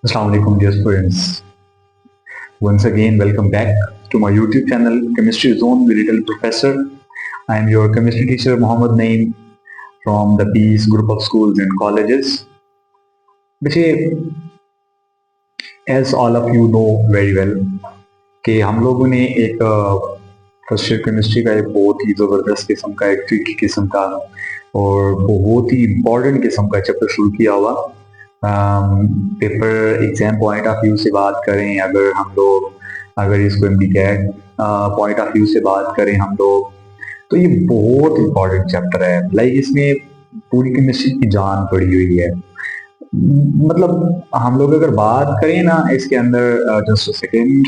Assalamu alaikum, dear students. Once again, welcome back to my YouTube channel, Chemistry Zone with Little Professor. I am your chemistry teacher, Mohammed Naeem, from the Peace Group of Schools and Colleges. बच्चे, as all of you know very well, कि हम लोगों ने एक first year chemistry का एक बहुत ही ज़बरदस्त किस्म का, एक ट्रिकी किस्म का और बहुत ही इम्पोर्टेंट किस्म का चैप्टर शुरू किया हुआ। Paper exam point of view से बात करें, अगर इसको एमडीकैट पॉइंट ऑफ व्यू से बात करें हम लोग, तो ये बहुत इम्पोर्टेंट चैप्टर है। लाइक इसमें पूरी केमिस्ट्री की जान पड़ी हुई है। मतलब हम लोग अगर बात करें ना इसके अंदर, जस्ट अ सेकेंड,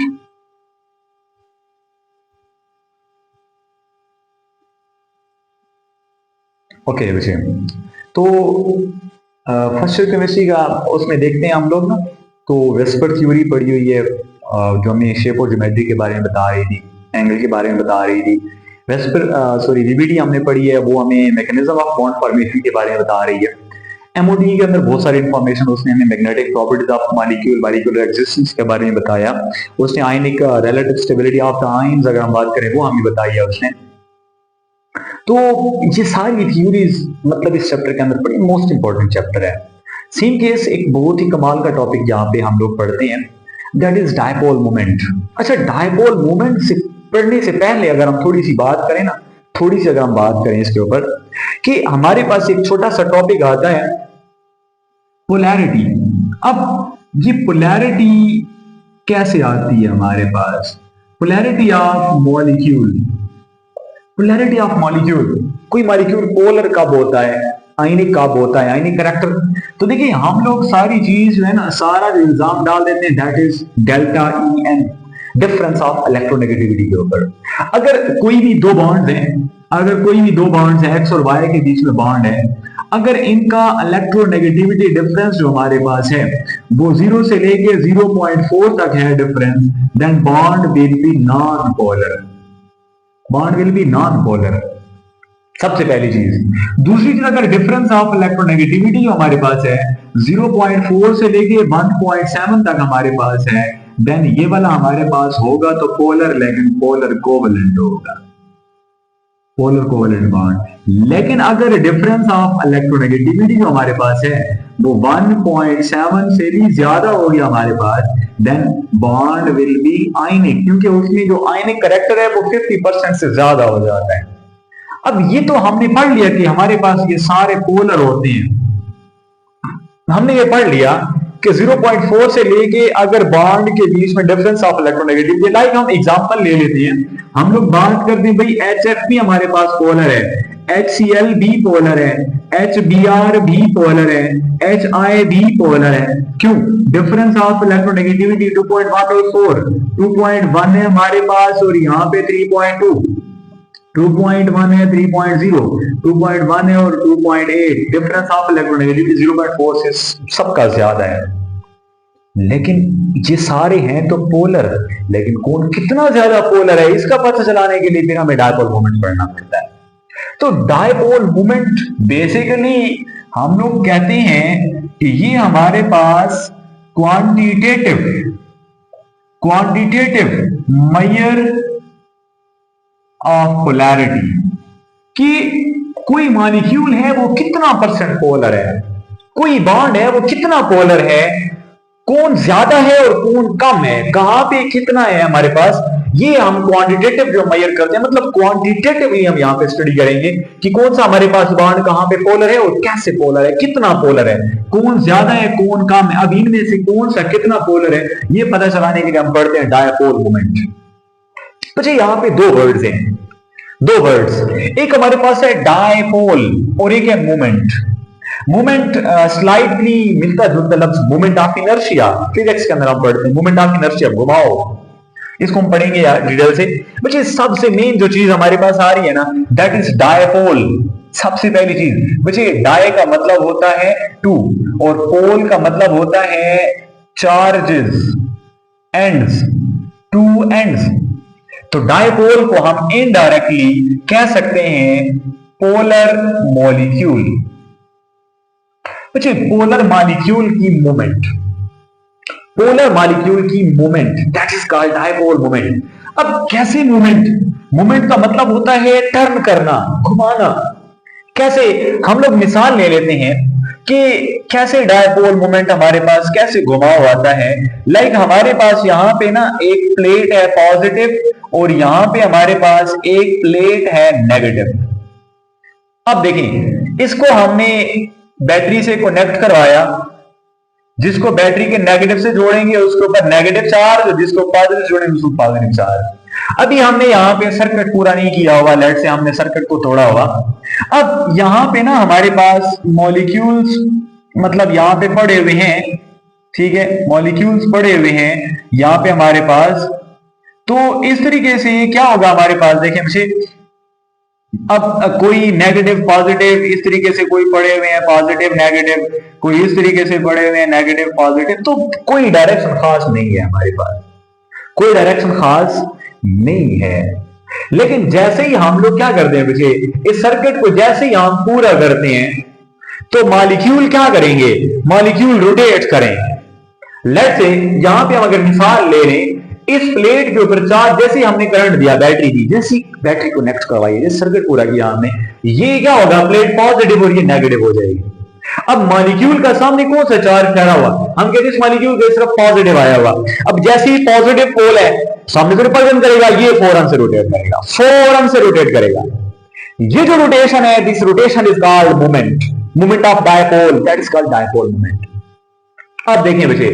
ओके बच्चे, तो फर्स्ट ईयर केमिस्ट्री का उसमें देखते हैं हम लोग ना, तो वेस्पर थ्योरी पढ़ी हुई है, जो हमें शेप और ज्योमेट्री के बारे में बता रही थी, एंगल के बारे में बता रही थी। वेस्पर सॉरी वीबीडी हमने पढ़ी है, वो हमें मैकेनिज्म ऑफ बॉन्ड फॉर्मेशन के बारे में बता रही है। एमओडी के अंदर बहुत सारी इंफॉर्मेशन उसने हमें magnetic properties of molecular existence के बारे में बताया। उसने ionic relative stability of the ions अगर हम बात करें वो हमें बताई है उसने। तो ये सारी थ्योरीज मतलब इस चैप्टर के अंदर बड़ी मोस्ट इंपॉर्टेंट चैप्टर है। सेम केस एक बहुत ही कमाल का टॉपिक जहां पे हम लोग पढ़ते हैं, दैट इज डायपोल मोमेंट। अच्छा, डायपोल मोमेंट से पढ़ने से पहले अगर हम थोड़ी सी बात करें ना, थोड़ी सी अगर हम बात करें इसके ऊपर, कि हमारे पास एक छोटा सा टॉपिक आता है पोलैरिटी। अब ये पोलैरिटी कैसे आती है हमारे पास? Polarity of molecule, polarity of molecule, कोई मॉलिक्यूल पोलर कब होता है, आयनिक कब होता है, आयनिक करैक्टर। तो देखिए हम लोग सारी चीज जो है ना, सारा जो इल्जाम डाल देते हैं that is delta E N, difference of electronegativity के ऊपर। अगर कोई भी दो बॉन्ड्स हैं, अगर कोई भी दो बॉन्ड्स हैं, एक्स और वाई के बीच में बॉन्ड है, अगर इनका इलेक्ट्रोनेगेटिविटी डिफरेंस जो हमारे पास है वो 0 से लेके 0.4 तक है difference, then bond will be non polar, bond will be non polar. सबसे पहली चीज। दूसरी चीज, अगर डिफरेंस ऑफ इलेक्ट्रोनेगेटिविटी जो हमारे पास है 0.4 से लेके 1.7 तक हमारे पास है, देन ये वाला हमारे पास होगा तो पोलर, लेकिन पोलर कोवेलेंट होगा, पोलर कोवेलेंट बॉन्ड। लेकिन अगर डिफरेंस ऑफ इलेक्ट्रोनेगेटिविटी जो हमारे पास है वो 1.7 से भी ज्यादा हो गया हमारे पास, then bond will be ionic, क्योंकि उसमें जो आयनिक करैक्टर है वो 50% से ज्यादा हो जाता है। अब ये तो हमने पढ़ लिया कि हमारे पास ये सारे पोलर होते हैं, हमने ये पढ़ लिया कि 0.4 से लेके अगर बॉन्ड के बीच में डिफरेंस ऑफ इलेक्ट्रोनेगेटिविटी, लाइक हम एग्जांपल ले लेते हैं, हम लोग बात करते हैं भाई HF भी हमारे पास पोलर है, HCl भी पोलर है, HBr भी पोलर है, HI भी पोलर है। क्यों? डिफरेंस ऑफ इलेक्ट्रोनेगेटिविटी 2.1 और 4, 2.1 है हमारे पास और यहाँ पे 3.2, 2.1 है, 3.0, 2.1 है और 2.8, डिफरेंस ऑफ इलेक्ट्रोनेगेटिविटी 0.4 से सबका ज्यादा है। लेकिन ये सारे हैं तो पोलर, लेकिन कौन कितना ज्यादा पोलर है इसका पता चलाने के लिए फिर हमें डायपोल मोमेंट पढ़ना पड़ता है। तो डायपोल मोमेंट बेसिकली हम लोग कहते हैं कि ये हमारे पास क्वांटिटेटिव मेजर ऑफ पोलैरिटी, कि कोई मॉलिक्यूल है वो कितना परसेंट पोलर है, कोई बॉन्ड है वो कितना पोलर है, कौन ज्यादा है और कौन कम है, कहां पे कितना है हमारे पास, ये हम क्वांटिटेटिव जो मेजर करते हैं, मतलब क्वांटिटेटिवली हम यहां पे स्टडी करेंगे कि कौन सा हमारे पास बॉन्ड कहां पे पोलर है और कैसे पोलर है, कितना पोलर है, कौन ज्यादा है कौन कम है, अब इनमें से कौन सा कितना पोलर है, ये पता चलाने के लिए हम पढ़ते हैं डायपोल मोमेंट। अच्छा, यहां पे दो वर्ड्स हैं, दो वर्ड्स, एक हमारे पास है डायपोल और एक है मोमेंट। मोमेंट स्लाइटली मिलता जुलता लफ्ज मोमेंट ऑफ इनर्शिया, फिजिक्स के अंदर हम पढ़ते हैं मोमेंट ऑफ इनर्शिया, घुमाओ, इसको हम पढ़ेंगे यार डिटेल से। बच्चे सबसे मेन जो चीज हमारे पास आ रही है ना, दैट इज डायपोल। सबसे पहली चीज बच्चे, डाय का मतलब होता है टू और पोल का मतलब होता है चार्जेस, एंड्स, टू एंड्स। तो डायपोल को हम इनडायरेक्टली कह सकते हैं पोलर मॉलिक्यूल। बच्चे पोलर मॉलिक्यूल की मूवमेंट, पोलर मॉलिक्यूल की movement, that is called dipole movement. अब कैसे मूवमेंट? मूवमेंट का मतलब होता है टर्न करना, घुमाना। कैसे? हम लोग मिसाल ले लेते हैं कि कैसे डायपोल मोमेंट हमारे पास कैसे घुमाव आता है। लाइक हमारे पास यहां पे ना एक प्लेट है पॉजिटिव और यहां पे हमारे पास एक प्लेट है नेगेटिव। अब देखिए, इसको हमने बैटरी से कनेक्ट करवाया, जिसको बैटरी के नेगेटिव से जोड़ेंगे उसके ऊपर नेगेटिव चार्ज, जिसको पॉजिटिव जोड़ेंगे उसको पॉजिटिव चार्ज। अभी हमने यहाँ पे सर्किट पूरा नहीं किया होगा, लेट से हमने सर्किट को तोड़ा होगा। अब यहाँ पे ना हमारे पास मॉलिक्यूल्स मतलब यहाँ पे पड़े हुए हैं, ठीक है, मॉलिक्यूल्स पड़े हुए हैं यहाँ पे हमारे पास। तो इस तरीके से क्या होगा हमारे पास, देखें मुझे, अब कोई नेगेटिव पॉजिटिव इस तरीके से कोई पड़े हुए हैं, पॉजिटिव नेगेटिव, कोई इस तरीके से पड़े हुए हैं, नेगेटिव पॉजिटिव। तो कोई डायरेक्शन खास नहीं है हमारे पास, कोई डायरेक्शन खास नहीं है। लेकिन जैसे ही हम लोग क्या करते हैं बच्चे, इस सर्किट को जैसे ही हम पूरा करते हैं तो मॉलिक्यूल क्या करेंगे, मॉलिक्यूल रोटेट करेंगे। लेट्स से यहां पे हम अगर मिसाल ले लें, इस प्लेट के ऊपर चार्ज जैसे हमने करंट दिया बैटरी की, जैसी बैटरी को नेक्स्ट करवाई, जैसे सर्किट पूरा किया हमने, ये क्या होगा, प्लेट पॉजिटिव और ये नेगेटिव हो जाएगी। अब मॉलिक्यूल का सामने कौन सा चार्ज ठहरा हुआ, हम कहते हैं इस मॉलिक्यूल के सिर्फ पॉजिटिव आया हुआ। अब जैसे ही पॉजिटिव पोल है सामने से रिपल्जन करेगा, ये फौरन से रोटेट करेगा, फौरन से रोटेट करेगा। ये जो रोटेशन है, this rotation is called movement, movement of dipole, that is called dipole movement. अब देखिए बच्चे,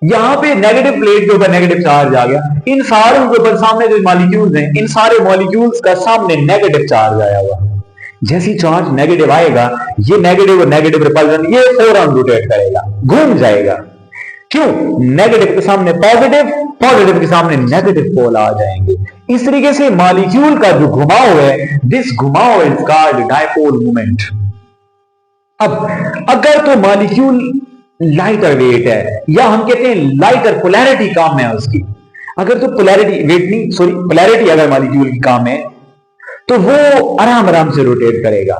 यहां पे नेगेटिव प्लेट के ऊपर नेगेटिव चार्ज आ गया, इन सारों के ऊपर सामने जो मॉलिक्यूल्स हैं, इन सारे मॉलिक्यूल्स का सामने नेगेटिव चार्ज आया हुआ। जैसी चार्ज नेगेटिव आएगा, ये नेगेटिव और नेगेटिव रिपल्जन, ये फौरन रोटेट करेगा, घूम जाएगा। क्यों? नेगेटिव के सामने पॉजिटिव, पॉजिटिव के सामने नेगेटिव पोल आ जाएंगे। इस तरीके से मॉलिक्यूल का जो घुमाव है, दिस घुमाव इज कॉल्ड डायपोल मूवमेंट। अब अगर तो मॉलिक्यूल लाइटर वेट है, या हम कहते हैं लाइटर पोलैरिटी काम है उसकी, अगर तो पोलैरिटी वेट नहीं सॉरी पोलैरिटी अगर मॉलिक्यूल की काम है तो वो आराम आराम से रोटेट करेगा।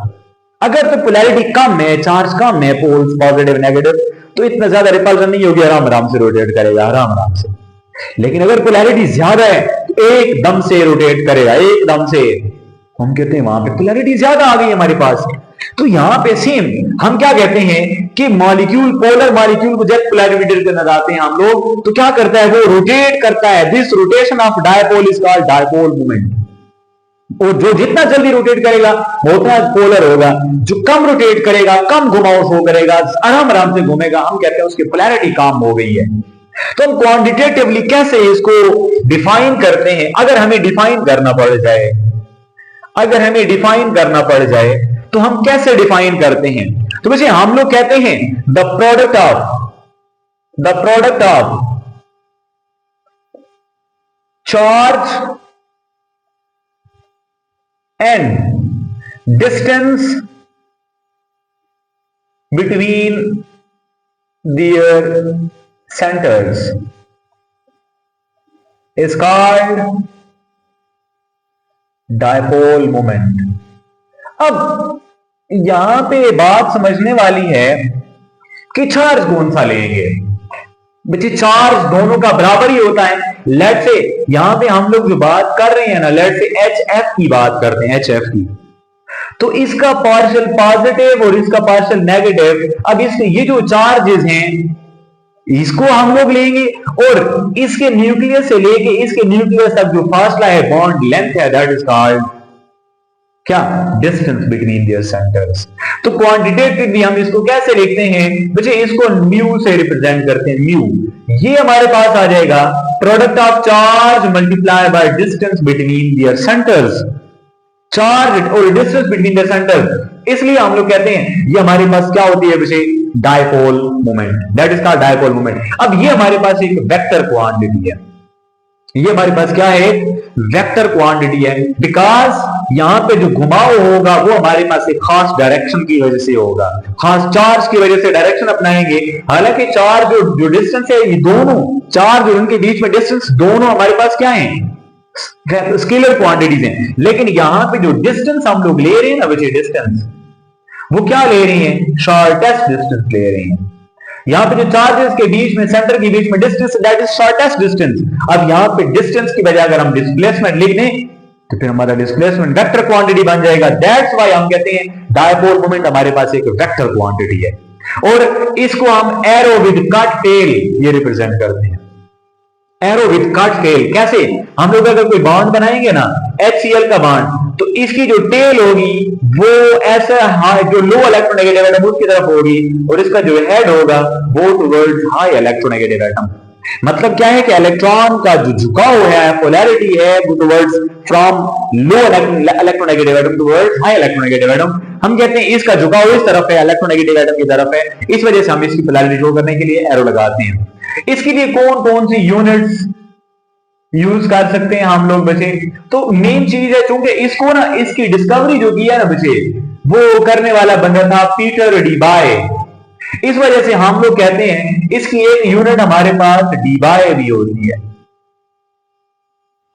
अगर तो पोलैरिटी कम है, चार्ज कम है, पोल्स पॉजिटिव नेगेटिव, तो इतना ज्यादा रिपल्जन नहीं होगी, आराम आराम से रोटेट करेगा, आराम आराम से। लेकिन अगर पोलैरिटी ज्यादा है तो एकदम से रोटेट करेगा, एकदम से। हम कहते हैं वहां पे पोलैरिटी ज्यादा आ गई हमारे पास। तो यहां पे सेम हम क्या कहते हैं कि मॉलिक्यूल, पोलर मॉलिक्यूल को जब पोलैरिटी करना चाहते हैं हम लोग, तो क्या करता है, वो रोटेट करता है। This rotation of dipole is called dipole movement. और जो जितना जल्दी रोटेट करेगा उतना पोलर होगा, जो कम रोटेट करेगा, कम घुमाव शो करेगा, आराम आराम से घूमेगा, हम कहते हैं उसकी पोलैरिटी कम हो गई है। तो हम क्वांटिटेटिवली कैसे इसको डिफाइन करते हैं, अगर हमें डिफाइन करना पड़ जाए, अगर हमें डिफाइन करना पड़ जाए तो हम कैसे डिफाइन करते हैं? तो वैसे हम लोग कहते हैं the product of charge and distance between their centres is called dipole moment. अब यहां पे बात समझने वाली है कि चार्ज कौन सा लेंगे। बच्चे चार्ज दोनों का बराबर ही होता है। लेट से यहां पे हम लोग जो बात कर रहे हैं ना, लेट से HF की बात करते हैं, HF की, तो इसका पार्शियल पॉजिटिव और इसका पार्शियल नेगेटिव। अब इसके ये जो चार्जेस हैं इसको हम लोग लेंगे और इसके न्यूक्लियस से लेके इसके न्यूक्लियस तक जो फासला है, बॉन्ड लेंथ है, दैट इज कॉल्ड क्या, डिस्टेंस बिटवीन देयर सेंटर्स। तो क्वांटिटेटिवली हम इसको कैसे लिखते हैं बच्चे, इसको म्यू से रिप्रेजेंट करते हैं। म्यू ये हमारे पास आ जाएगा product of charge multiply by distance between their centres. Charge और डिस्टेंस बिटवीन देयर सेंटर्स, इसलिए हम लोग कहते हैं ये हमारे पास क्या होती है बच्चे, dipole moment, that is called dipole moment. अब ये हमारे पास एक वेक्टर क्वांटिटी है, ये हमारे पास क्या है, वेक्टर क्वांटिटी है। बिकॉज यहां पे जो घुमाव होगा वो हमारे पास एक खास डायरेक्शन की वजह से होगा, खास चार्ज की वजह से डायरेक्शन अपनाएंगे। हालांकि चार्ज जो डिस्टेंस है, ये दोनों चार्ज और उनके बीच में डिस्टेंस दोनों हमारे पास क्या है, स्केलर क्वांटिटीज हैं। लेकिन यहां पे जो डिस्टेंस हम लोग ले रहे हैं ना बच्चे, डिस्टेंस वो क्या ले रहे हैं, शॉर्टेस्ट डिस्टेंस ले रहे हैं। यहाँ पे जो चार्जेस के बीच में, सेंटर के बीच में distance, that is shortest distance. अब यहाँ पे डिस्टेंस की बजाय अगर हम डिस्प्लेसमेंट लिख दें तो फिर हमारा डिस्प्लेसमेंट वेक्टर क्वांटिटी बन जाएगा। दैट्स व्हाई हम कहते हैं डायपोल मोमेंट हमारे पास एक वेक्टर क्वांटिटी है, और इसको हम एरो विद कट टेल ये रिप्रेजेंट करते हैं। एरो विद कट टेल कैसे? हम लोग अगर कोई बॉन्ड बनाएंगे ना, HCl का बॉन्ड, तो इसकी जो टेल होगी वो ऐसा जो लो इलेक्ट्रोनेगेटिव एटम उसकी तरफ होगी, और इसका जो हेड होगा वो टुवर्ड्स हाई इलेक्ट्रोनेगेटिव एटम। मतलब क्या है कि इलेक्ट्रॉन का जो झुकाव है, पोलैरिटी है, वो towards from low electronegative atom towards high electronegative atom. हम कहते हैं इसका झुकाव इस तरफ है, इलेक्ट्रोनेगेटिव एटम की तरफ है, इस वजह से हम इसकी पोलैरिटी शो करने के लिए एरो लगाते हैं। इसके लिए कौन कौन सी यूनिट्स यूज कर सकते हैं हम लोग बचे? तो मेन चीज है, चूंकि इसको ना, इसकी डिस्कवरी जो की है ना बचे, वो करने वाला बंदा था पीटर डीबाय। इस वजह से हम लोग कहते हैं इसकी एक यूनिट हमारे पास डीबाय भी होती है।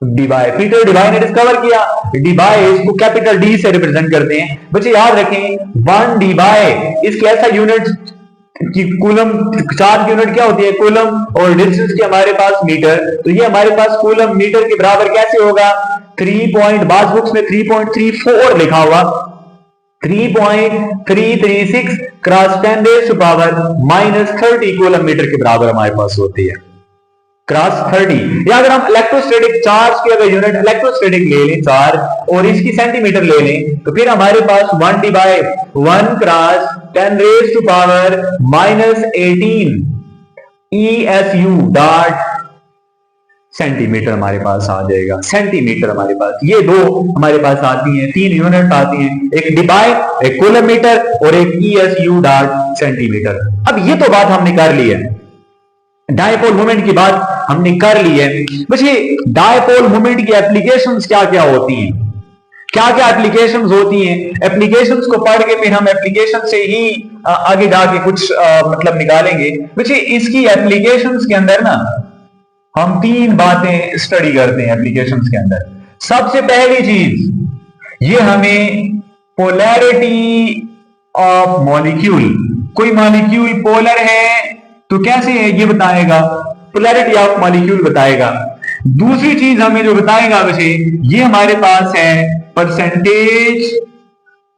डीबाय, पीटर डीबाय ने डिस्कवर किया। डीबाय इसको कैपिटल डी से रिप्रेजेंट करते हैं। बच्चे याद रखें 1 डीबाय इसकी ऐसा यूनिट कि कूलम, चार्ज की यूनिट क्या होती है? कूलम, और डिस्टेंस की हमारे पास मीटर। तो ये हमारे पास कूलम मीटर के बराबर कैसे होगा? 3 बाद बुक्स में 3.34 लिखा हुआ, 3.336 क्रॉस 10⁻³ कूलम मीटर के बराबर हमारे पास होती है, क्रॉस 30। या अगर हम इलेक्ट्रोस्टैटिक चार्ज की अगर यूनिट इलेक्ट्रोस्टैटिक ले लें चार्ज, और इसकी सेंटीमीटर ले लें, तो फिर हमारे पास 1/1 क्रॉस 10⁻⁻18 ESU डॉट सेंटीमीटर हमारे पास आ जाएगा। सेंटीमीटर हमारे पास, ये दो हमारे पास आती हैं, 3 यूनिट आती हैं, एक डीबाय, एक कूलम मीटर, और एक ESU डॉट सेंटीमीटर। अब ये तो बात हमने कर ली है, डायपोल मोमेंट की बात हमने कर ली है। बच्चे डायपोल मोमेंट की एप्लीकेशंस क्या क्या होती हैं? क्या क्या एप्लीकेशंस होती हैं? एप्लीकेशंस को पढ़ के फिर हम एप्लीकेशन से ही आगे जाके कुछ मतलब निकालेंगे। बच्चे इसकी एप्लीकेशंस के अंदर ना हम 3 बातें स्टडी करते हैं एप्लीकेशंस के अंदर। सबसे पहली चीज, ये हमें पोलैरिटी ऑफ मॉलिक्यूल, कोई मॉलिक्यूल पोलर है तो कैसे है ये बताएगा, पोलैरिटी ऑफ मॉलिक्यूल बताएगा। दूसरी चीज हमें जो बताएगा वैसे, ये हमारे पास है परसेंटेज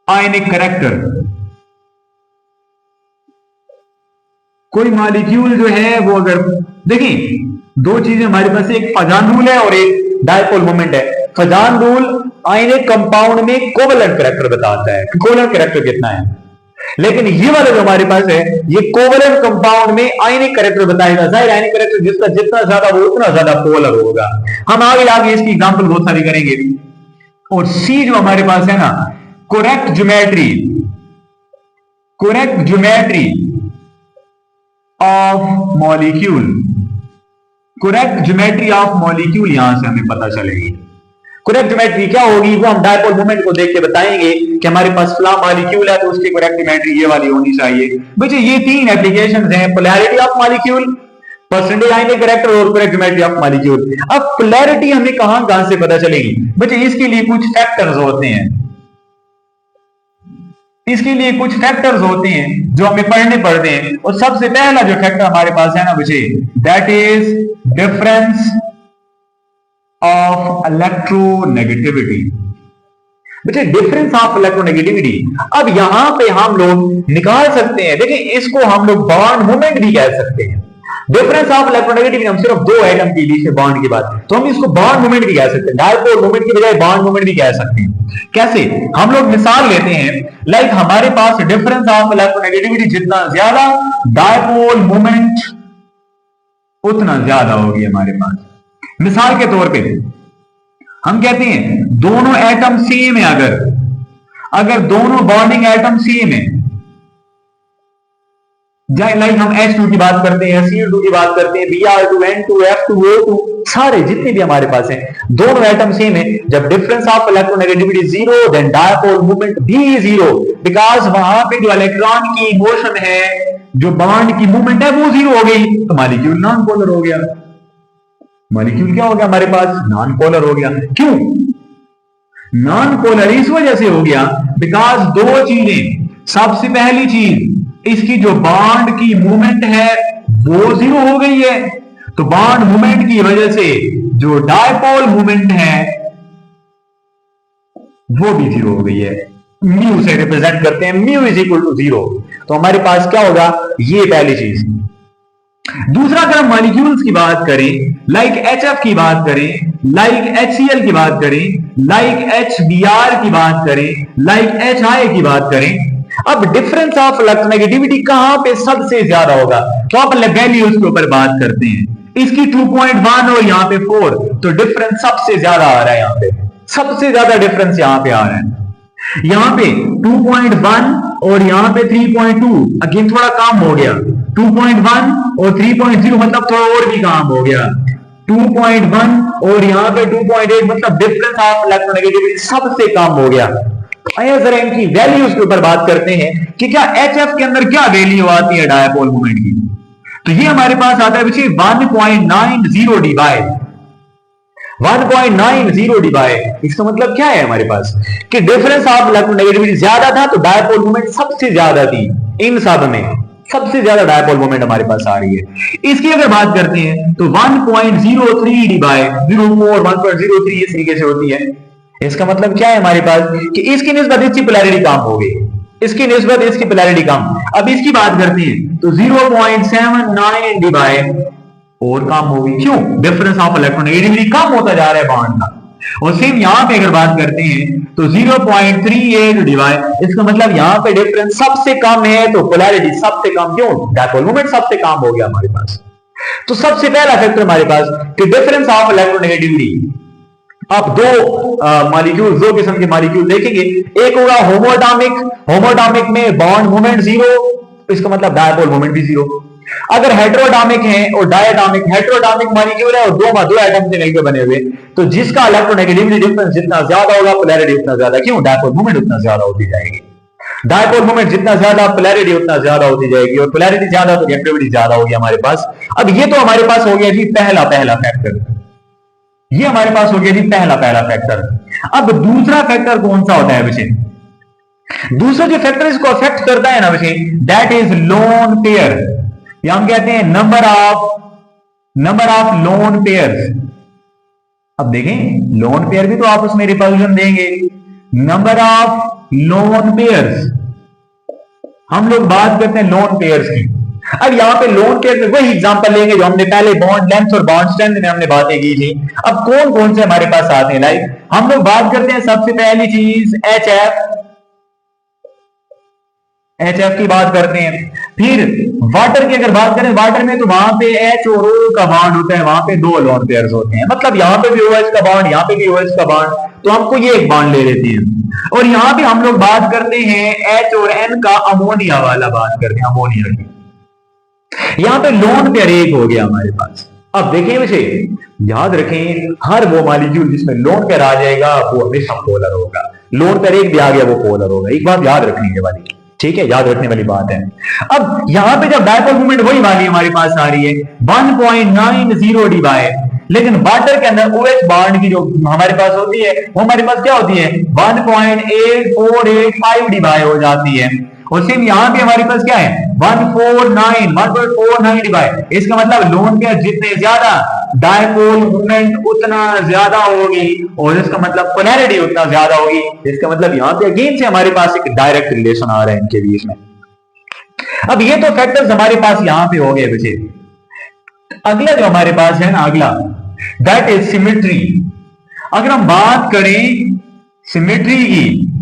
आयनिक करैक्टर। कोई मॉलिक्यूल जो है वो, अगर देखिए दो चीजें हमारे पास, एक फजान रूल है और एक डायपोल मोमेंट है। फजान रूल आयनिक कंपाउंड में कोवेलेंट करैक्टर बताता है कि कोवेलेंट करैक्टर कितना है, लेकिन ये वाला जो हमारे पास है ये कोवेलेंट कंपाउंड में आयनिक करैक्टर बताएगा। जाहिर आयनिक करैक्टर जिसका जितना ज्यादा वो उतना ज्यादा पोलर होगा। हम आगे आगे इसकी एग्जांपल बहुत सारी करेंगे। और सी जो हमारे पास है ना, correct geometry of molecule, correct geometry of molecule यहां से हमें पता चलेगी। करेक्ट ज्योमेट्री क्या होगी वो हम डायपोल मोमेंट को देख के बताएंगे कि हमारे पास फ्ला मॉलिक्यूल है तो उसकी करेक्ट ज्योमेट्री ये वाली होनी चाहिए। बच्चे ये 3 एप्लीकेशंस हैं, polarity of molecule, percentage ionic character और करेक्ट ज्योमेट्री ऑफ मॉलिक्यूल। अब पोलैरिटी हमें कहां से पता चलेगी? बच्चे इसके लिए कुछ फैक्टर्स होते हैं, इसके लिए कुछ फैक्टर्स होते हैं जो हमें पढ़ने पड़ते हैं। और सबसे पहला जो फैक्टर हमारे पास है ना बच्चे, that is difference of electronegativity. बच्चे डिफरेंस ऑफ इलेक्ट्रोनेगेटिविटी, अब यहां पे हम लोग निकाल सकते हैं। देखिए इसको हम लोग बॉन्ड मोमेंट भी कह सकते हैं। डिफरेंस ऑफ इलेक्ट्रोनेगेटिविटी, हम सिर्फ 2 एटम के बीच में बॉन्ड की बात, तो हम इसको बॉन्ड मोमेंट भी कह सकते हैं। डायपोल मोमेंट की बजाय बॉन्ड मोमेंट भी कह सकते हैं। कैसे? हम लोग मिसाल लेते हैं, लाइक हमारे पास डिफरेंस ऑफ इलेक्ट्रोनेगेटिविटी जितना ज्यादा, डायपोल मोमेंट उतना ज्यादा होगी हमारे पास। मिसाल के तौर पे हम कहते हैं दोनों एटम सेम है, अगर दोनों बॉन्डिंग एटम सेम है, लाइक हम H2 की बात करते हैं, Cl2 की बात करते हैं, Br2, N2, F2, O2, सारे जितने भी हमारे पास हैं, दोनों एटम सेम है। जब difference of electronegativity 0, then dipole movement भी 0, बिकॉज वहां पे जो इलेक्ट्रॉन की मोशन है, जो बॉन्ड की मूवमेंट है वो 0 हो गई, तो मॉलिक्यूल नॉन पोलर हो गया। मॉलिक्यूल क्या हो गया हमारे पास? नॉन पोलर हो गया। क्यों नॉन पोलर? इस वजह से हो गया बिकॉज 2 चीजें। सबसे पहली चीज, इसकी जो बॉन्ड की मूवमेंट है वो जीरो हो गई है। तो बॉन्ड मूवमेंट की वजह से जो डायपोल मूवमेंट है वो भी जीरो हो गई है। म्यू से रिप्रेजेंट करते हैं, mu is equal to zero. तो हमारे पास क्या होगा, ये पहली चीज। दूसरा, अगर हम मॉलिक्यूल्स की बात करें, लाइक HF की बात करें, लाइक HCl की बात करें, लाइक HBr की बात करें, लाइक HI की बात करें, अब डिफरेंस ऑफ इलेक्ट्रोनेगेटिविटी कहां पे सबसे ज्यादा होगा, तो आप वैल्यूज के ऊपर बात करते हैं। इसकी 2.1 और यहाँ पे 4, तो डिफरेंस सबसे ज्यादा आ रहा है। यहाँ पे सबसे ज्यादा डिफरेंस यहाँ पे आ रहा है। यहाँ पे 2.1 और यहाँ पे 3.2, अगेन थोड़ा काम हो गया। 2.1 और 3.0 मतलब थोड़ा और भी काम हो गया। 2.1 और यहाँ पे 2.8 मतलब डिफरेंस ऑफ इलेक्ट्रोनेगेटिविटी सबसे कम हो गया। आइए जरा इनकी वैल्यूज के ऊपर बात करते हैं कि क्या HF के अंदर क्या वैल्यू आती है डायपोल मोमेंट की। तो ये हमारे पास आता है बच्चे 1.90 डिवाइड 1.90 डिवाइड। इसका मतलब क्या है हमारे पास कि डिफरेंस ऑफ इलेक्ट्रोनेगेटिविटी ज्यादा था तो डायपोल मोमेंट सबसे ज्यादा थी। इन सब में सबसे ज्यादा डायपोल मोमेंट हमारे पास आ रही है। इसकी अगर बात करते हैं तो 1.03 डिवाइड 0.4 1.03 इस तरीके से होती है। इसका मतलब क्या है हमारे पास कि इसकी निस्बत इसकी पोलैरिटी कम हो गई, इसकी निस्बत इसकी पोलैरिटी कम। अब इसकी बात करते हैं तो 0.79 डिवाइड और कम होगी। क्यों, डिफरेंस ऑफ इलेक्ट्रोनेगेटिविटी कम होता जा रहा है बॉन्ड का। और सेम यहां पे अगर बात करते हैं तो 0.38 डिवाइड, इसका मतलब यहां पे डिफरेंस सबसे कम है तो पोलैरिटी सबसे कम। क्यों, डायपोल मोमेंट सबसे कम हो गया हमारे पास। तो सबसे पहला फैक्टर हमारे पास कि डिफरेंस ऑफ इलेक्ट्रोनेगेटिविटी। आप दो मॉलिक्यूल, दो किस्म के मॉलिक्यूल देखेंगे, एक होगा होमोएटॉमिक, होमोएटॉमिक में बॉन्ड मोमेंट जीरो, इसका मतलब डायपोल मोमेंट भी जीरो। अगर हेटेरोटॉमिक है और डायटॉमिक, हेटेरोटॉमिक मॉलिक्यूल है और दो एटम से मिलकर बने हुए, तो जिसका इलेक्ट्रोनेगेटिविटी डिफरेंस जितना ज्यादा होगा पोलैरिटी उतना ज्यादा। क्यों, डायपोल मोमेंट उतना ज्यादा होती जाएगी। डायपोल मोमेंट जितना ज्यादा पोलैरिटी उतना ज्यादा होती जाएगी, और पोलैरिटी ज्यादा तो रिएक्टिविटी ज्यादा होगी हमारे पास। अब ये तो हमारे पास हो गया जी पहला फैक्टर, ये हमारे पास हो गया जी पहला फैक्टर। अब दूसरा फैक्टर कौन सा होता है बच्चे, दूसरा जो फैक्टर इसको अफेक्ट करता है ना बच्चे, दैट इज लोन पेयर, या हम कहते हैं नंबर ऑफ लोन पेयर्स। अब देखें लोन पेयर भी तो आप उसमें रिपल्जन देंगे, नंबर ऑफ लोन पेयर्स। हम लोग बात करते हैं लोन पेयर्स की। अब यहां पे लोन पेयर में वही एग्जांपल लेंगे जो हमने पहले बॉन्ड लेंथ और बॉन्ड स्ट्रेंथ में हमने बातें की थी। अब कौन कौन से हमारे पास आते हैं, लाइक हम लोग बात करते हैं सबसे पहली चीज HF की बात करते हैं। फिर वाटर की अगर बात करें, वाटर में तो वहां पे H और O का बॉन्ड होता है, वहां पे दो लोन पेयर्स होते हैं। मतलब यहां पे भी OH का बॉन्ड, यहां पे भी OH का बॉन्ड, तो हमको ये एक बॉन्ड ले लेती है। और यहां पे हम लोग बात करते हैं H और N का, अमोनिया वाला बात करते हैं, अमोनिया की। यहां पे लोन पेयर एक हो गया हमारे पास। अब देखिए मुझे याद रखें, हर वो मॉलिक्यूल जिसमें लोन पेयर आ जाएगा वो हमेशा पोलर होगा। लोन पेयर एक भी आ गया वो पोलर होगा। एक बात याद रखने वाली, ठीक है, याद रखने वाली बात है। अब यहां पे जब डायपोल मोमेंट वही वाली हमारे पास आ रही है 1.90 डिवाइड, लेकिन वाटर के अंदर OH बॉन्ड की जो हमारे पास होती है वो हमारे पास क्या होती है 1.8485 डिवाइड हो जाती है। और सेम यहां पे हमारे पास क्या है 1.49 डिवाइड। इसका मतलब लोन पेयर जितने ज्यादा डायपोल मोमेंट उतना ज्यादा होगी, और इसका मतलब पोलैरिटी उतना ज्यादा होगी। इसका मतलब यहां पे अगेन से हमारे पास एक डायरेक्ट रिलेशन आ रहा है इनके बीच में। अब ये तो फैक्टर्स हमारे पास यहां पे हो गए बच्चे। अगला जो हमारे पास है ना, अगला दैट इज सिमेट्री। अगर हम बात करें सिमेट्री की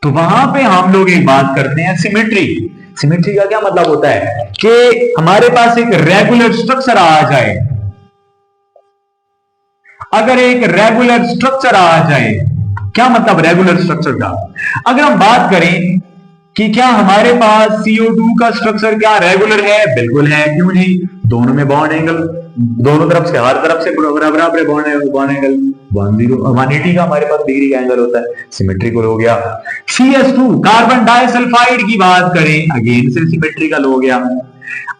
तो वहां पे हम लोग एक बात करते हैं सिमेट्री। सिमेट्री का क्या मतलब होता है कि हमारे पास एक रेगुलर स्ट्रक्चर आ जाए। अगर एक रेगुलर स्ट्रक्चर आ जाए, क्या मतलब रेगुलर स्ट्रक्चर का, अगर हम बात करें कि क्या हमारे पास CO2 का स्ट्रक्चर क्या रेगुलर है, बिल्कुल है। क्यों जी, दोनों में बॉन्ड एंगल दोनों तरफ से, हर तरफ से बराबर बॉन्ड एंगल 180 का हमारे पास डिग्री का एंगल होता है, सिमेट्रिकल हो गया। CS2 कार्बन डाइसल्फाइड की बात करें, अगेन से सिमेट्रिकल हो गया।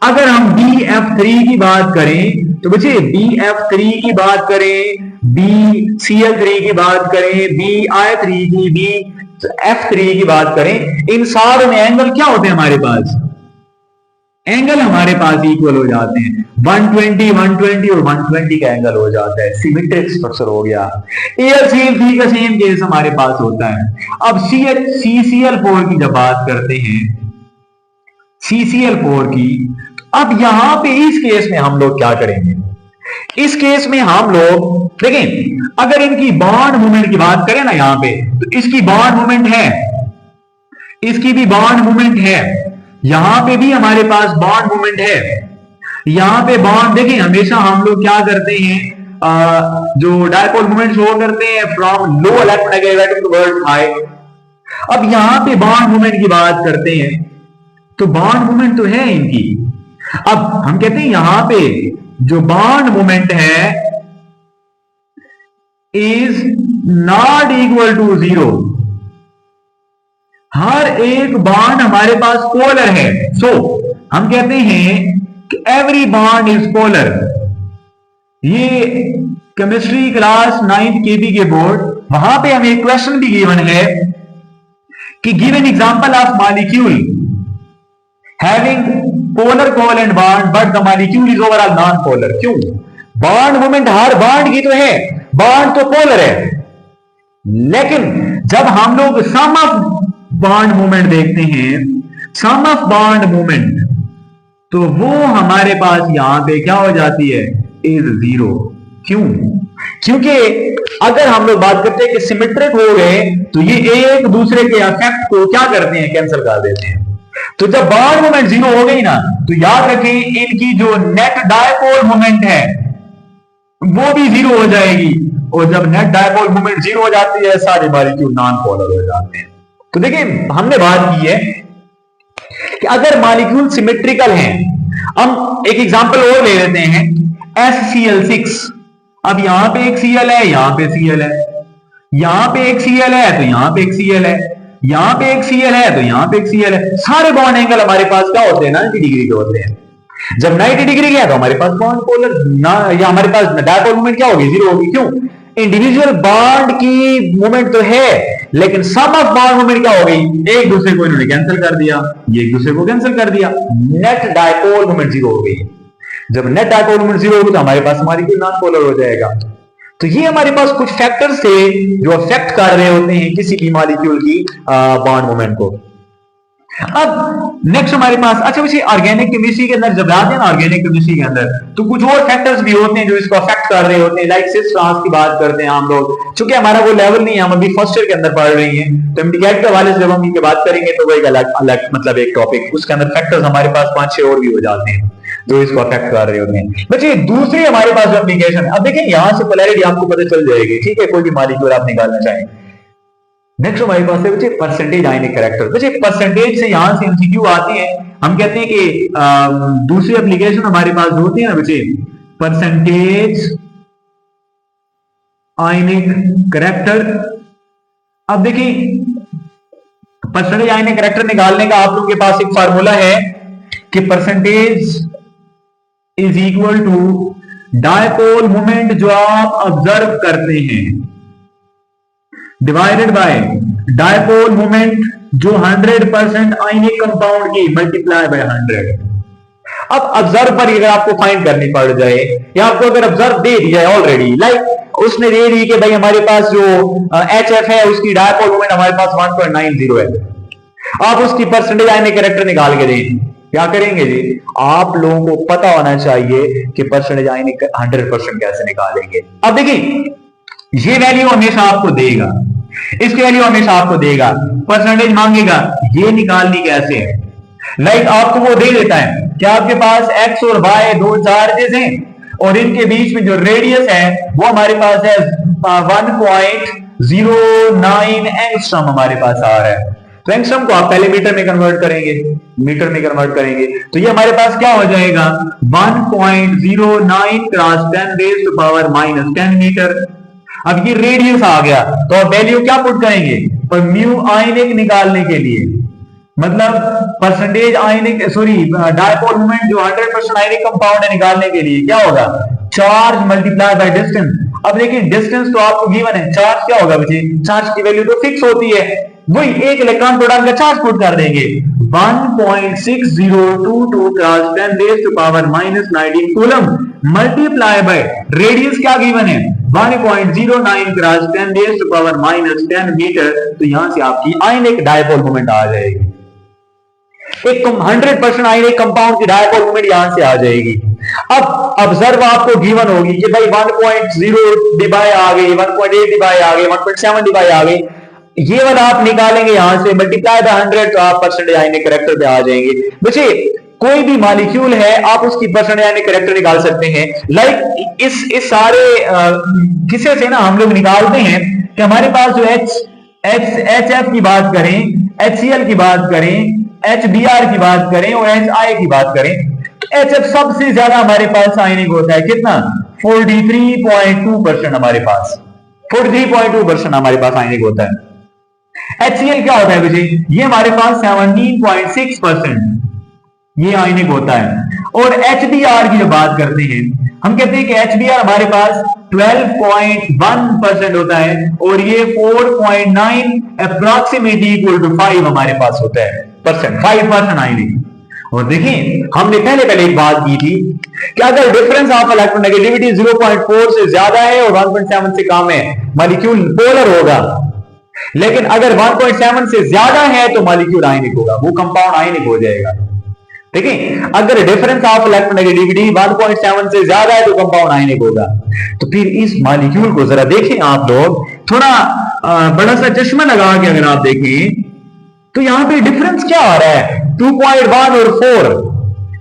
अगर हम BF3 की बात करें तो बच्चे BF3 की बात करें, BCl3 की बात करें, BI3 की, F3 की बात करें, इन सारों में एंगल क्या होते हैं हमारे पास? एंगल हमारे पास इक्वल हो जाते हैं, 120 120 और 120 का एंगल हो जाता है, सिमेट्रिक स्ट्रक्चर हो गया। AlCl3 का सेम केस हमारे पास होता है। अब CCl4 की जब बात करते हैं, CCl4 की, अब यहां पे इस केस में हम लोग क्या करेंगे? इस केस में हम लोग देखें, अगर इनकी बॉन्ड मूवमेंट की बात करें ना यहां पे, तो इसकी बॉन्ड मूवमेंट है, इसकी भी बॉन्ड मूवमेंट है, यहां पे भी हमारे पास बॉन्ड मूवमेंट है। यहां पे बॉन्ड देखें, हमेशा हम लोग क्या करते हैं, जो डायपोल मूवमेंट शो करते हैं from low electronegative towards high. अब यहां पे बॉन्ड मूवमेंट की बात करते हैं, तो बॉन्ड मूवमेंट तो है इनकी। अब हम कहते हैं यहां पे जो बॉन्ड मूवमेंट है is not equal to zero. हर एक बॉन्ड हमारे पास पोलर है। सो हम कहते हैं कि एवरी बॉन्ड इज पोलर। ये केमिस्ट्री क्लास 9th केबी के बोर्ड, वहां पे हमें क्वेश्चन भी गिवन है कि give an example of molecule having polar covalent bond but the molecule is overall non polar. क्यों? बॉन्ड मूवमेंट हर बॉन्ड की तो है, बॉन्ड तो पोलर है, लेकिन जब हम लोग सम ऑफ बॉन्ड मूवमेंट देखते हैं, सम ऑफ बॉन्ड मूवमेंट, तो वो हमारे पास यहां पे क्या हो जाती है? Is zero. क्यों? क्योंकि अगर हम लोग बात करते हैं कि सिमेट्रिक हो गए तो ये एक दूसरे के इफेक्ट को क्या करते हैं? कैंसिल कर देते हैं। तो जब बॉन्ड मूवमेंट जीरो हो गई ना, तो याद रखें इनकी जो नेट डायपोल मूवमेंट है वो भी जीरो हो जाएगी, और जब नेट डायपोल मूवमेंट जीरो हो जाती है सारे मॉलिक्यूल नॉन पोलर हो जाते हैं। तो देखिए हमने बात की है कि अगर मॉलिक्यूल सिमेट्रिकल हैं, हम एक एग्जांपल और ले लेते हैं, SCl6। अब यहां पे एक Cl है, यहां पे Cl है, यहां पे एक Cl है तो यहां पे एक Cl है, यहां पे एक Cl है तो यहां पे एक Cl है। सारे बॉन्ड एंगल हमारे पास क्या होते हैं? 90 डिग्री के होते हैं। जब 90 डिग्री गया तो हमारे पास बॉन्ड पोलर ना, या हमारे पास डायपोल मूवमेंट क्या होगी? जीरो होगी। क्यों? इंडिविजुअल बॉन्ड की मूवमेंट तो है, लेकिन सम ऑफ बॉन्ड मूवमेंट क्या हो गई? एक दूसरे को इन्होंने कैंसिल कर दिया, ये एक दूसरे को कैंसिल कर दिया, नेट डायपोल मूवमेंट जीरो हो गई। जब नेट डायपोल मूवमेंट जीरो होगी तो हमारे पास मॉलिक्यूल नॉन पोलर हो जाएगा। तो ये हमारे पास कुछ फैक्टर्स थे जो अफेक्ट कर रहे होते हैं किसी भी मॉलिक्यूल की बॉन्ड मूवमेंट को। अब नेक्स्ट हमारे पास, अच्छा वैसे ऑर्गेनिक केमिस्ट्री के अंदर जब आते हैं ना, ऑर्गेनिक केमिस्ट्री के अंदर तो कुछ और फैक्टर्स भी होते हैं जो इसको अफेक्ट कर रहे होते हैं, लाइक सिस ट्रांस की बात करते हैं हम लोग। चूंकि हमारा वो लेवल नहीं है, हम अभी फर्स्ट ईयर के अंदर पढ़ रही हैं, तो एमडीएड के हवाले से जब हम इनकी बात करेंगे तो वो एक अलग अलग मतलब एक टॉपिक, उसके अंदर फैक्टर्स हमारे पास 5-6 और भी हो जाते हैं जो इसको अफेक्ट कर रहे होते हैं। बच्चे दूसरी हमारे पास जो एप्लीकेशन है, अब देखें यहां से पोलैरिटी आपको पता चल जाएगी, ठीक है, कोई भी मॉलिक्यूल आप निकालना चाहें। नेक्स्ट हमारे पास है बच्चे परसेंटेज आयनिक कैरेक्टर। बच्चे परसेंटेज से यहां से एमसीक्यू आती है, हम कहते हैं कि दूसरी एप्लीकेशन हमारे पास होती है ना बच्चे, परसेंटेज आयनिक कैरेक्टर। अब देखिए परसेंटेज आयनिक कैरेक्टर निकालने का आप लोगों के पास एक फार्मूला है कि percentage is equal to dipole moment जो आप ऑब्जर्व करते हैं डिवाइडेड बाय डायपोल मोमेंट जो 100% आयनिक कंपाउंड की मल्टीप्लाई बाय 100। अब ऑब्जर्व पर अगर आपको फाइंड करनी पड़ जाए, या आपको अगर ऑब्जर्व दे दिया है ऑलरेडी, लाइक उसने दे दी कि भाई हमारे पास जो HF है उसकी डायपोल मोमेंट हमारे पास 1.90 है, आप उसकी परसेंटेज आयनिक कैरेक्टर निकाल के दें, क्या करेंगे जी? आप लोगों को पता होना चाहिए कि परसेंटेज आयनिक 100% कैसे निकालेंगे। अब देखिए ये वैल्यू हमेशा आपको देगा, इसकी वैल्यू हमेशा आपको देगा, परसेंटेज मांगेगा, ये निकालनी कैसे है? लाइक आपको वो दे देता है कि आपके पास x और y दो चार्जेस हैं और इनके बीच में जो रेडियस है वो हमारे पास है 1.09 एंगस्ट्रॉम हमारे पास आ रहा है। तो एंगस्ट्रॉम को आप पहले मीटर में कन्वर्ट करेंगे, मीटर में कन्वर्ट करेंगे तो ये हमारे पास क्या हो जाएगा 1.09 क्रॉस 10⁻⁻10 मीटर। अब ये रेडियस आ गया तो अब वैल्यू क्या पुट करेंगे? पर म्यू आयनिक निकालने के लिए, मतलब परसेंटेज आयनिक सॉरी डायपोल मोमेंट जो 100% आयनिक कंपाउंड है निकालने के लिए क्या होगा? Charge multiply by distance. अब देखिए डिस्टेंस तो आपको गिवन है, चार्ज क्या होगा बच्चे? चार्ज की वैल्यू तो फिक्स होती है, वही एक इलेक्ट्रॉन प्रोटॉन का चार्ज पुट कर देंगे 1.6022 cross 10 raise to power -19 coulomb multiply by radius क्या गिवन है 1.09 cross 10 raise to power -10 metre. तो यहां से आपकी आयनिक डायपोल मोमेंट आ जाएगी। एक 100% आयनिक कंपाउंड की डायपोल मोमेंट यहां से आ जाएगी। अब ऑब्जर्व आपको गिवन होगी कि भाई 1.0 डिवाई आ गई, 1.8 डिवाई आ गई, 1.7 डिवाई आ गई। ये वाला आप निकालेंगे यहां से मल्टीप्लाई बाय 100 तो आप परसेंटेज आयनिक कैरेक्टर पे आ जाएंगे। बच्चे कोई भी मॉलिक्यूल है आप उसकी परसेंटेज आयनिक कैरेक्टर निकाल सकते हैं। लाइक इस सारे किस्से से ना हम लोग निकालते हैं कि हमारे पास जो HF की बात करें, HCl की बात करें, HBr की बात करें और HI की बात करें तो HF सबसे ज्यादा हमारे पास आयनिक होता है। कितना 43.2% हमारे पास 43.2% हमारे पास आयनिक होता है। HCl क्या होता है बच्चे ये हमारे पास 17.6% ये आयनिक होता है। और HBr की जो बात करते हैं हम कहते हैं कि HBr हमारे पास 12.1% होता है और ये 4.9 अप्रोक्सीमेटली इक्वल टू 5 हमारे पास होता है परसेंट 5% आयनिक। और देखिए हमने पहले एक बात की थी कि अगर डिफरेंस ऑफ इलेक्ट्रोनेगेटिविटी 0.4 से ज्यादा है और 1.7 से कम है मॉलिक्यूल पोलर होगा, लेकिन अगर 1.7 से ज्यादा है तो मॉलिक्यूल आयनिक होगा, वो कंपाउंड आयनिक हो जाएगा। ठीक है, अगर डिफरेंस ऑफ इलेक्ट्रोनेगेटिविटी 1.7 से ज्यादा है तो कंपाउंड आयनिक होगा। तो फिर इस मॉलिक्यूल को जरा देखें आप लोग, थोड़ा बड़ा सा चश्मा लगा के अगर आप देखें तो यहां पे डिफरेंस क्या आ रहा है 2.1 और 4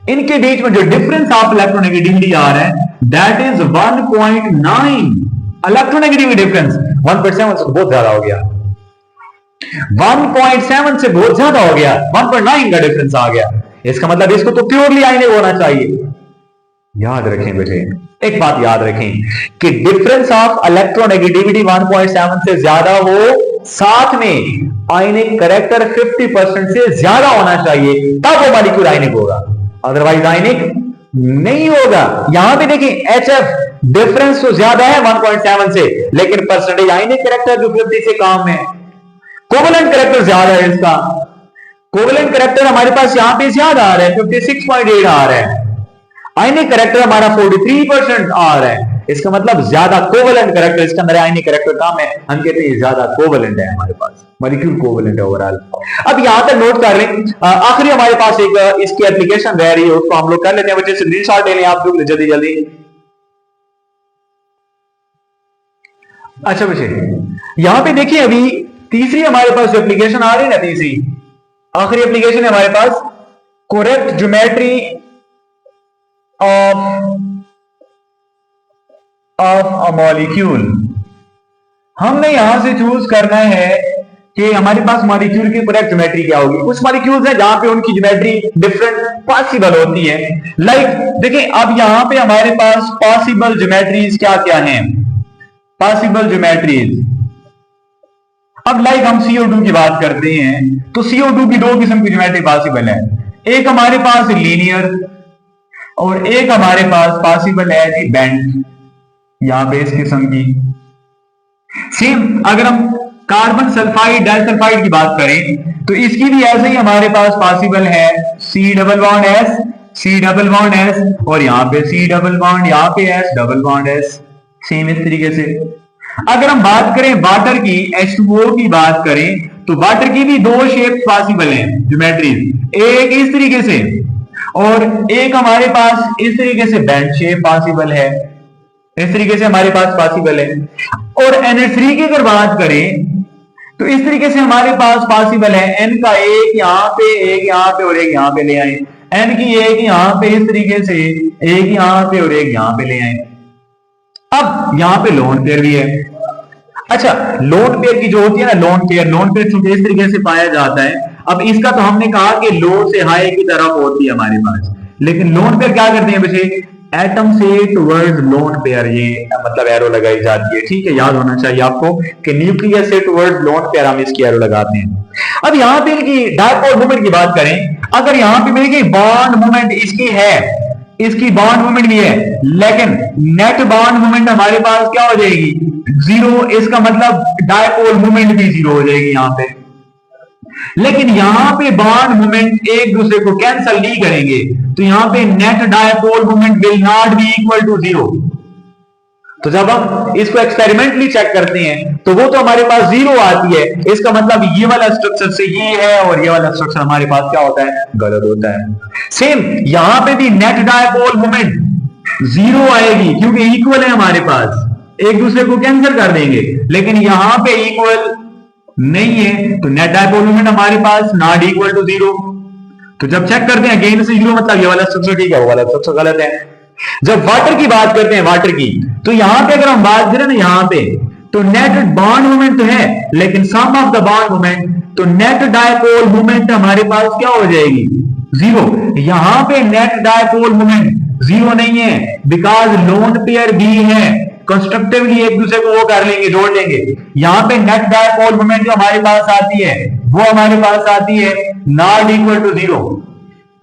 इनके बीच में जो डिफरेंस ऑफ इलेक्ट्रोनेगेटिविटी आ रहा है दैट इज 1.9 इलेक्ट्रोनेगेटिविटी डिफरेंस 1.7 से बहुत ज्यादा हो गया, 1.7 से बहुत ज्यादा हो गया, 1.9 का डिफरेंस आ गया। इसका मतलब इसको तो प्योरली आयनिक होना चाहिए। याद रखें बेटे, एक बात याद रखें कि डिफरेंस ऑफ इलेक्ट्रोनेगेटिविटी 1.7 से ज्यादा हो, साथ में आयनिक कैरेक्टर 50% से ज्यादा होना चाहिए, तब वो मॉलिक्यूल आयनिक होगा, अदरवाइज आयनिक नहीं होगा। यहां पे देखिए HF डिफरेंस तो ज्यादा है 1.7 से, लेकिन परसेंटेज आयनिक कैरेक्टर जो 50 से कम है, कोवेलेंट कैरेक्टर ज्यादा है इसका। कोवेलेंट कैरेक्टर हमारे पास यहां पे ज्यादा आ रहा है 56.8 आ रहा है, आयनिक कैरेक्टर हमारा 43% आ रहा है। इसका मतलब ज्यादा कोवेलेंट कैरेक्टर, इसके अंदर आयनिक कैरेक्टर कम है, हम कहते हैं ज्यादा कोवेलेंट है हमारे पास, मॉलिक्यूल कोवेलेंट है ओवरऑल। अब यहां तक नोट कर लें, आखिरी हमारे पास एक इसकी एप्लीकेशन रह रही है, उसको हम लोग कर लेते हैं। बच्चे स्क्रीनशॉट ले लें आप लोग जल्दी जल्दी। अच्छा बच्चे यहां पे देखिए अभी तीसरी हमारे पास जो एप्लीकेशन आ रही है ना, तीसरी आखिरी एप्लीकेशन है हमारे पास correct geometry of a molecule. हमने यहां से चूज करना है कि हमारे पास मॉलिक्यूल की करेक्ट ज्योमेट्री क्या होगी। कुछ मॉलिक्यूल्स हैं जहां पे उनकी ज्योमेट्री डिफरेंट पॉसिबल होती है। लाइक देखिए अब यहां पे हमारे पास पॉसिबल ज्योमेट्रीज क्या क्या हैं, पॉसिबल ज्योमेट्रीज। अब लाइक हम CO2 की बात करते हैं तो CO2 की दो किस्म की ज्योमेट्री पॉसिबल है, एक हमारे पास लीनियर और एक हमारे पास पॉसिबल है कि बेंड, यहां पे इस किस्म की। सेम अगर हम कार्बन सल्फाइड डाइसल्फाइड की बात करें तो इसकी भी ऐसे ही हमारे पास पॉसिबल है C double bond S, C double bond S और यहां पे C डबल बॉन्ड, यहां पे S double bond S, same इस तरीके से। अगर हम बात करें वाटर की, H2O की बात करें तो वाटर की भी दो शेप पॉसिबल हैं ज्योमेट्रीज, एक इस तरीके से और एक हमारे पास इस तरीके से बेंड शेप पॉसिबल है, इस तरीके से हमारे पास पॉसिबल है। और NH3 की अगर बात करें तो इस तरीके से हमारे पास पॉसिबल है, N का एक यहां पे, एक यहां पे और एक यहां पे ले आए, N की एक यहां पे इस तरीके से, एक यहां पे और एक यहां पे ले आए। अब यहां पे लोन पेयर भी है। अच्छा लोन पेयर की जो होती है ना, लोन पेयर चूंकि इस तरीके से पाया जाता है। अब इसका तो हमने कहा कि लो से हाई की तरफ होती है हमारे पास, लेकिन लोन पेयर क्या करते हैं बच्चे, एटम से टुवर्ड्स लोन पेयर, ये मतलब एरो लगाई जाती है। ठीक है, याद होना चाहिए आपको कि न्यूक्लियस से टुवर्ड्स लोन पेयर हम इसकी एरो लगाते हैं। अब यहां पे इनकी डायपोल मोमेंट की बात करें, अगर यहां पे देखिए बॉन्ड मोमेंट इसकी है, इसकी बॉन्ड मोमेंट भी है, लेकिन नेट बॉन्ड मोमेंट हमारे पास क्या हो जाएगी, जीरो। इसका मतलब डायपोल मोमेंट भी जीरो हो जाएगी यहां पे। लेकिन यहां पे बॉन्ड मोमेंट एक दूसरे को कैंसल नहीं करेंगे, तो यहां पे net dipole moment will not be equal to zero. तो जब हम इसको एक्सपेरिमेंटली चेक करते हैं तो वो तो हमारे पास जीरो आती है, इसका मतलब ये वाला स्ट्रक्चर से ये है और ये वाला स्ट्रक्चर हमारे पास क्या होता है, गलत होता है। सेम यहां पे भी नेट डायपोल मोमेंट जीरो आएगी क्योंकि इक्वल है हमारे पास, एक दूसरे को कैंसिल कर देंगे, लेकिन यहां पे इक्वल नहीं है तो नेट डायपोल मोमेंट हमारे पास नॉट इक्वल टू जीरो। तो जब चेक करते हैं अगेन से जीरो, मतलब ये वाला स्ट्रक्चर ठीक है, वो वाला स्ट्रक्चर गलत है। जब वाटर की बात करते हैं, वाटर की, तो यहां पे अगर हम बात करें ना यहां पे, तो नेट बॉन्ड मोमेंट तो है लेकिन सम ऑफ द बॉन्ड मोमेंट, तो नेट डायपोल मोमेंट हमारे पास क्या हो जाएगी, जीरो। यहां पे नेट डायपोल मोमेंट जीरो नहीं है बिकॉज लोन पेयर भी है, कंस्ट्रक्टिवली एक दूसरे को वो कर लेंगे, जोड़ लेंगे। यहां पे नेट डायपोल मोमेंट जो हमारे पास आती है वो हमारे पास आती है नॉट इक्वल टू जीरो।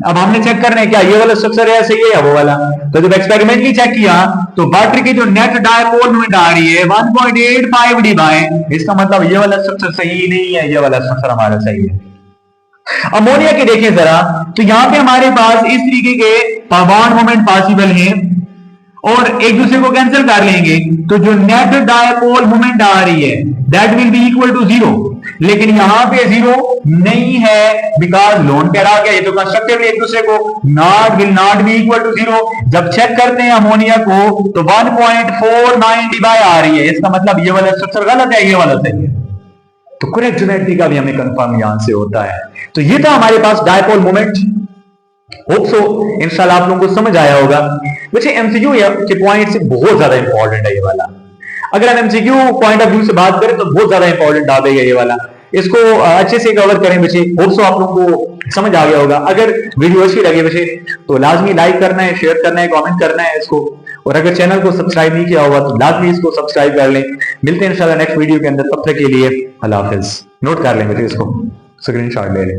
अब हमने चेक करना है क्या ये वाला स्ट्रक्चर है सही है या वो वाला। तो जब एक्सपेरिमेंटली चेक किया तो वाटर की जो नेट डायपोल मोमेंट आ रही है 1.85 डी बाय, इसका मतलब ये वाला स्ट्रक्चर सही नहीं है, ये वाला स्ट्रक्चर हमारा सही है। अमोनिया के देखिए जरा, तो यहां पे हमारे पास इस तरीके के बॉन्ड मोमेंट पॉसिबल है और एक दूसरे को कैंसिल कर लेंगे, तो जो नेट डायपोल मोमेंट आ रही है that will be equal to zero, लेकिन यहां पे जीरो नहीं है बिकॉज लोन पेयर आ गया, ये तो कंस्ट्रक्टिवली एक दूसरे को not will not be equal to zero. जब चेक करते हैं अमोनिया को तो 1.49 डिवाई आ रही है, इसका मतलब ये वाला स्ट्रक्चर गलत है, ये वाला सही है। तो करेक्ट ज्योमेट्री का भी हमें कंफर्म यहां से होता है। तो ये था हमारे पास डायपोल मोमेंट। होप सो इंशाल्लाह आप लोगों को समझ आया होगा। वैसे एमसीक्यू के पॉइंट से बहुत ज्यादा इंपॉर्टेंट है ये वाला, अगर हम एमसीक्यू पॉइंट ऑफ व्यू से बात करें तो बहुत ज्यादा इंपॉर्टेंट टॉपिक है ये वाला, इसको अच्छे से कवर करें। वैसे होप सो आप लोगों को समझ आ गया होगा। अगर वीडियो अच्छी लगे वैसे तो लाजमी लाइक करना है, शेयर करना है, कमेंट करना है इसको, और अगर चैनल को सब्सक्राइब नहीं किया होगा तो लाजमी इसको सब्सक्राइब कर लें। मिलते हैं इंशाल्लाह नेक्स्ट वीडियो के अंदर, तब तक के लिए अल्लाह हाफिज। नोट कर लें इसको, स्क्रीनशॉट ले लें।